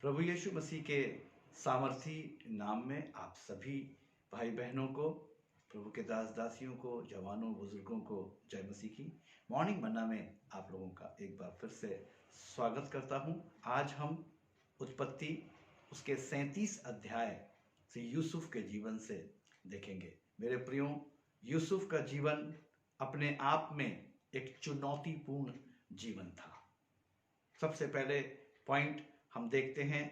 प्रभु यीशु मसीह के सामर्थी नाम में आप सभी भाई बहनों को, प्रभु के दास दासियों को, जवानों बुजुर्गों को जय मसीह की। मॉर्निंग मन्ना में आप लोगों का एक बार फिर से स्वागत करता हूं। आज हम उत्पत्ति उसके 37 अध्याय से यूसुफ के जीवन से देखेंगे। मेरे प्रियो, यूसुफ का जीवन अपने आप में एक चुनौतीपूर्ण जीवन था। सबसे पहले पॉइंट हम देखते हैं,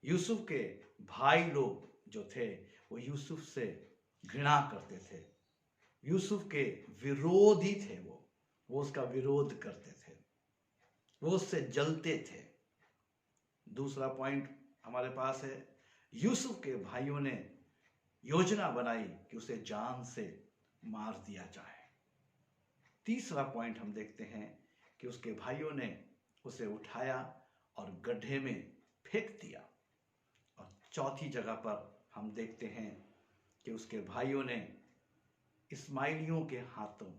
यूसुफ के भाई लोग जो थे वो यूसुफ से घृणा करते थे, यूसुफ के विरोधी थे। वो उसका विरोध करते थे, वो उससे जलते थे। दूसरा पॉइंट हमारे पास है, यूसुफ के भाइयों ने योजना बनाई कि उसे जान से मार दिया जाए। तीसरा पॉइंट हम देखते हैं कि उसके भाइयों ने उसे उठाया और गड्ढे में फेंक दिया। और चौथी जगह पर हम देखते हैं कि उसके भाइयों ने इस्माइलियों के हाथों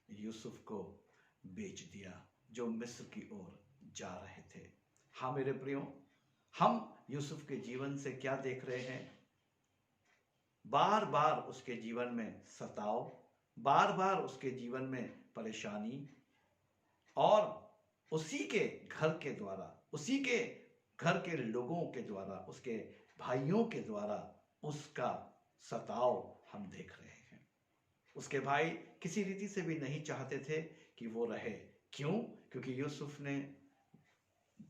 यूसुफ को बेच दिया, जो मिस्र की ओर जा रहे थे। हाँ मेरे प्रियो, हम यूसुफ के जीवन से क्या देख रहे हैं? बार बार उसके जीवन में सताव, बार बार उसके जीवन में परेशानी, और उसी के घर के द्वारा, उसी के घर के लोगों के द्वारा, उसके भाइयों के द्वारा उसका सताव हम देख रहे हैं। उसके भाई किसी रीति से भी नहीं चाहते थे कि वो रहे। क्यों? क्योंकि यूसुफ ने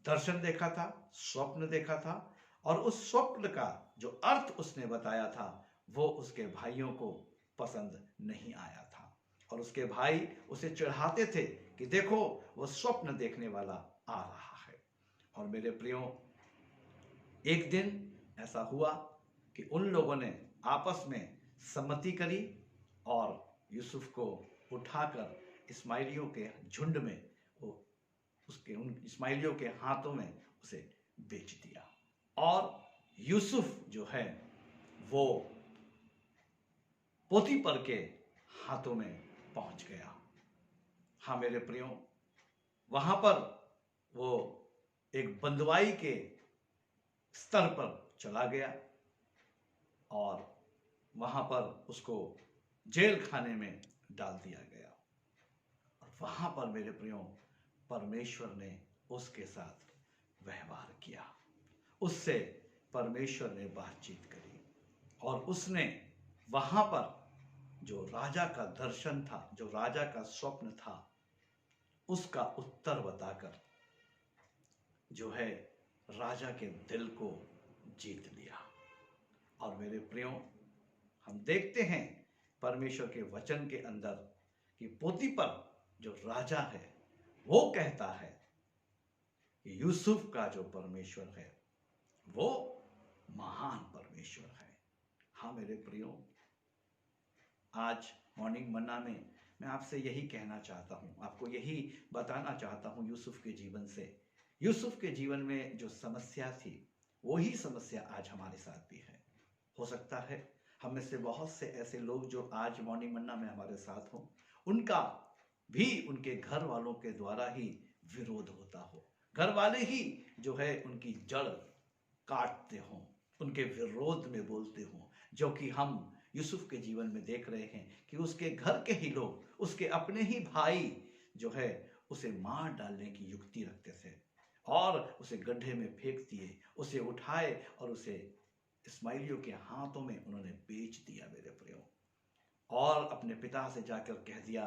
दर्शन देखा था, स्वप्न देखा था, और उस स्वप्न का जो अर्थ उसने बताया था वो उसके भाइयों को पसंद नहीं आया था। और उसके भाई उसे चिढ़ाते थे कि देखो वो स्वप्न देखने वाला आ रहा है। और मेरे प्रियो, एक दिन ऐसा हुआ कि उन लोगों ने आपस में सम्मति करी और यूसुफ को उठाकर इस्माइलियों के झुंड में, उन इस्माइलियों के हाथों में उसे बेच दिया। और यूसुफ जो है वो पोतीपर के हाथों में पहुंच गया। हाँ मेरे प्रियो, वहां पर वो एक बंदवाई के स्तर पर चला गया और वहां पर उसको जेल खाने में डाल दिया गया। और वहां पर मेरे प्रियो, परमेश्वर ने उसके साथ व्यवहार किया, उससे परमेश्वर ने बातचीत करी और उसने वहां पर जो राजा का दर्शन था, जो राजा का स्वप्न था, उसका उत्तर बताकर जो है राजा के दिल को जीत लिया। और मेरे प्रियो, हम देखते हैं परमेश्वर के वचन के अंदर कि पोतीपर जो राजा है वो कहता है कि यूसुफ का जो परमेश्वर है वो महान परमेश्वर है। हाँ मेरे प्रियो, आज मॉर्निंग मन्ना में मैं आपसे यही कहना चाहता हूं, आपको यही बताना चाहता हूं यूसुफ के जीवन से। यूसुफ के जीवन में जो समस्या थी वही समस्या आज हमारे साथ भी है। हो सकता है हम में से बहुत से ऐसे लोग जो आज मॉर्निंग मन्ना में हमारे साथ हों, उनका भी उनके घर वालों के द्वारा ही विरोध होता हो, घर वाले ही जो है उनकी जड़ काटते हों, उनके विरोध में बोलते हों, जो कि हम यूसुफ के जीवन में देख रहे हैं कि उसके घर के ही लोग, उसके अपने ही भाई जो है उसे मार डालने की युक्ति रखते थे और उसे गड्ढे में फेंक दिए, उसे उठाए और उसे इस्माइलियों के हाथों में उन्होंने बेच दिया मेरे प्रियो। और अपने पिता से जाकर कह दिया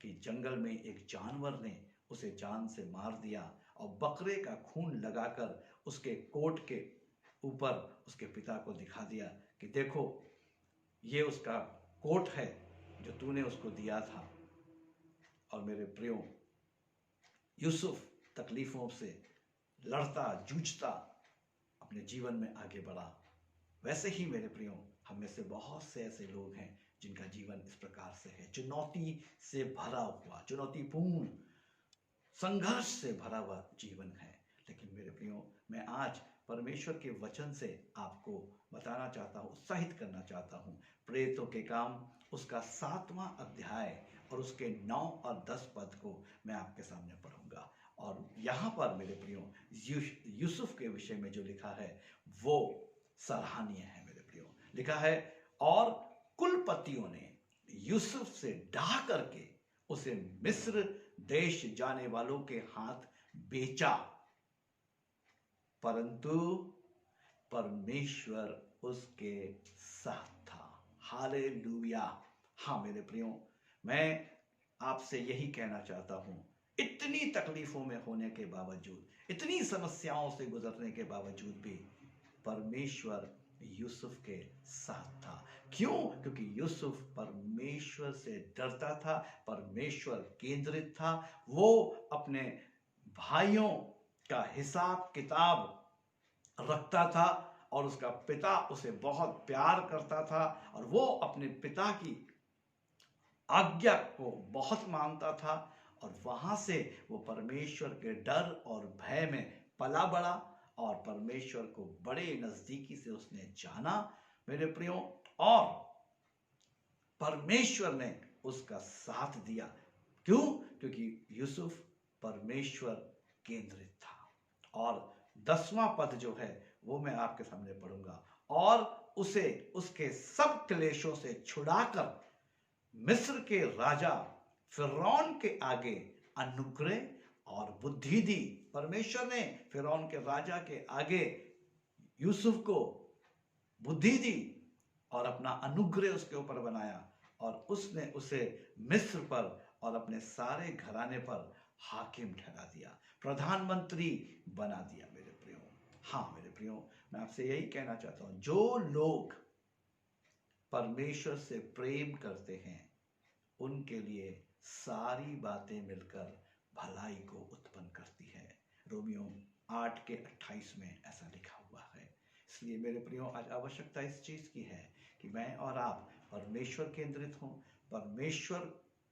कि जंगल में एक जानवर ने उसे जान से मार दिया और बकरे का खून लगाकर उसके कोट के ऊपर उसके पिता को दिखा दिया कि देखो ये उसका कोट है जो तूने उसको दिया था। और मेरे प्रियो, यूसुफ तकलीफों से लड़ता जूझता अपने जीवन में आगे बढ़ा। वैसे ही मेरे प्रियो, हम में से बहुत से ऐसे लोग हैं जिनका जीवन इस प्रकार से है, चुनौती से भरा हुआ, चुनौतीपूर्ण, संघर्ष से भरा हुआ जीवन है। लेकिन मेरे प्रियो, मैं आज परमेश्वर के वचन से आपको बताना चाहता हूँ, उत्साहित करना चाहता हूँ। प्रेरितों के काम उसका 7वां अध्याय और उसके 9 और 10 पद को मैं आपके सामने पढ़ूंगा और यहाँ पर मेरे प्रियो यूसुफ के विषय में जो लिखा है वो सराहनीय है मेरे प्रियो। लिखा है, और कुलपतियों ने यूसुफ से डाह करके उसे मिस्र देश जाने वालों के हाथ बेचा, परंतु परमेश्वर उसके साथ था। हालेलुया। हाँ मेरे प्रियो, मैं आपसे यही कहना चाहता हूं, इतनी तकलीफों में होने के बावजूद, इतनी समस्याओं से गुजरने के बावजूद भी परमेश्वर यूसुफ के साथ था। क्यों? क्योंकि यूसुफ परमेश्वर से डरता था, परमेश्वर केंद्रित था। वो अपने भाइयों का हिसाब किताब रखता था और उसका पिता उसे बहुत प्यार करता था और वो अपने पिता की आज्ञा को बहुत मानता था और वहां से वो परमेश्वर के डर और भय में पला बड़ा और परमेश्वर को बड़े नजदीकी से उसने जाना मेरे प्रियो, और परमेश्वर ने उसका साथ दिया। क्यों? क्योंकि यूसुफ परमेश्वर केंद्रित था। और 10वां पद जो है वो मैं आपके सामने पढ़ूंगा, और उसे उसके सब क्लेशों से छुड़ाकर मिस्र के राजा फिरौन के आगे अनुग्रह और बुद्धि दी। परमेश्वर ने फिरौन के राजा के आगे यूसुफ को बुद्धि दी और अपना अनुग्रह उसके ऊपर बनाया और उसने उसे मिस्र पर और अपने सारे घराने पर हाकिम ठहरा दिया, प्रधानमंत्री बना दिया मेरे प्रियो। हाँ मेरे प्रियो, मैं आपसे यही कहना चाहता हूं, जो लोग परमेश्वर से प्रेम करते हैं उनके लिए सारी बातें मिलकर भलाई को उत्पन्न करती है। रोमियो 8:28 में ऐसा लिखा हुआ है। इसलिए मेरे प्रियो, आज आवश्यकता इस चीज की है कि मैं और आप परमेश्वर केंद्रित हों, परमेश्वर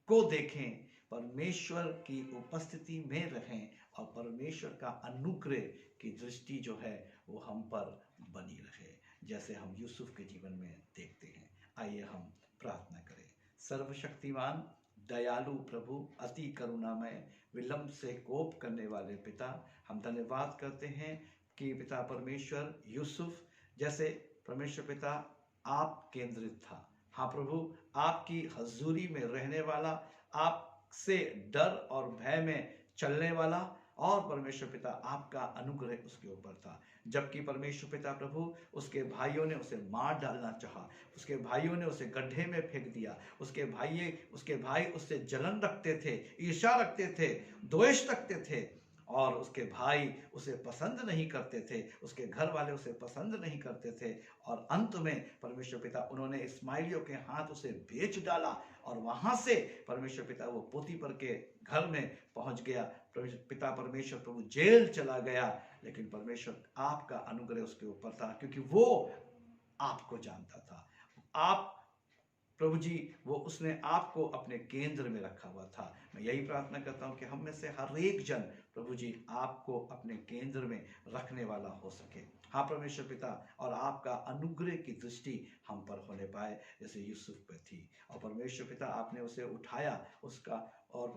को देखें, परमेश्वर की उपस्थिति में रहें और परमेश्वर का अनुग्रह की दृष्टि जो है वो हम पर बनी रहे, जैसे हम यूसुफ के जीवन में देखते हैं। आइए हम प्रार्थना करें। सर्वशक्तिमान दयालु प्रभु, अति करुणामय, विलंब से कोप करने वाले पिता, हम धन्यवाद करते हैं कि पिता परमेश्वर यूसुफ जैसे परमेश्वर पिता आप केंद्रित था। हाँ प्रभु, आपकी हजूरी में रहने वाला, आपसे डर और भय में चलने वाला, और परमेश्वर पिता आपका अनुग्रह उसके ऊपर था। जबकि परमेश्वर पिता प्रभु, उसके भाइयों ने उसे मार डालना चाहा, उसके भाइयों ने उसे गड्ढे में फेंक दिया, उसके भाई उससे जलन रखते थे, ईर्ष्या रखते थे, द्वेष रखते थे और उसके भाई उसे पसंद नहीं करते थे, उसके घर वाले उसे पसंद नहीं करते थे और अंत में परमेश्वर पिता उन्होंने इस्माइलियों के हाथ उसे बेच डाला और वहां से परमेश्वर पिता वो पोतीफर के घर में पहुंच गया। पिता परमेश्वर प्रभु जेल चला गया, लेकिन परमेश्वर आपका अनुग्रह उसके ऊपर था क्योंकि वो आपको जानता था। आप प्रभु जी, वो उसने आपको अपने केंद्र में रखा हुआ था। मैं यही प्रार्थना करता हूं कि हम में से हर एक जन प्रभु जी आपको अपने केंद्र में रखने वाला हो सके। हाँ परमेश्वर पिता, और आपका अनुग्रह की दृष्टि हम पर होने पाए जैसे यूसुफ पे थी। और परमेश्वर पिता आपने उसे उठाया उसका, और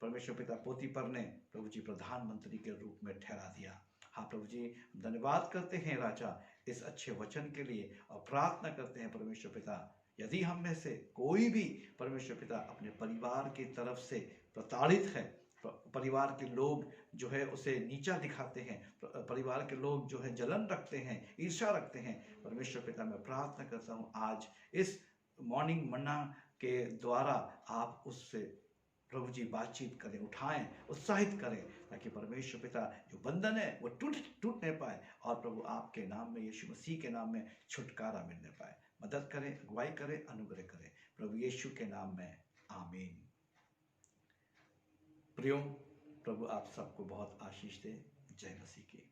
परमेश्वर पिता पोतीफर ने प्रभु जी प्रधानमंत्री के रूप में ठहरा दिया। हाँ प्रभु जी, धन्यवाद करते हैं राजा इस अच्छे वचन के लिए और प्रार्थना करते हैं परमेश्वर पिता, यदि हम में से कोई भी परमेश्वर पिता अपने परिवार की तरफ से प्रताड़ित है, परिवार के लोग जो है उसे नीचा दिखाते हैं, परिवार के लोग जो है जलन रखते हैं, ईर्ष्या रखते हैं, परमेश्वर पिता मैं प्रार्थना करता हूँ आज इस मॉर्निंग मन्ना के द्वारा आप उससे प्रभु जी बातचीत करें, उठाएं, उत्साहित करें, ताकि परमेश्वर पिता जो बंधन है वो टूट नहीं पाए और प्रभु आपके नाम में, यीशु मसीह के नाम में छुटकारा मिलने पाए। मदद करें, अगुवाई करें, अनुग्रह करें, प्रभु यीशु के नाम में, आमीन। प्रियो, प्रभु आप सबको बहुत आशीष दे। जय मसीह की।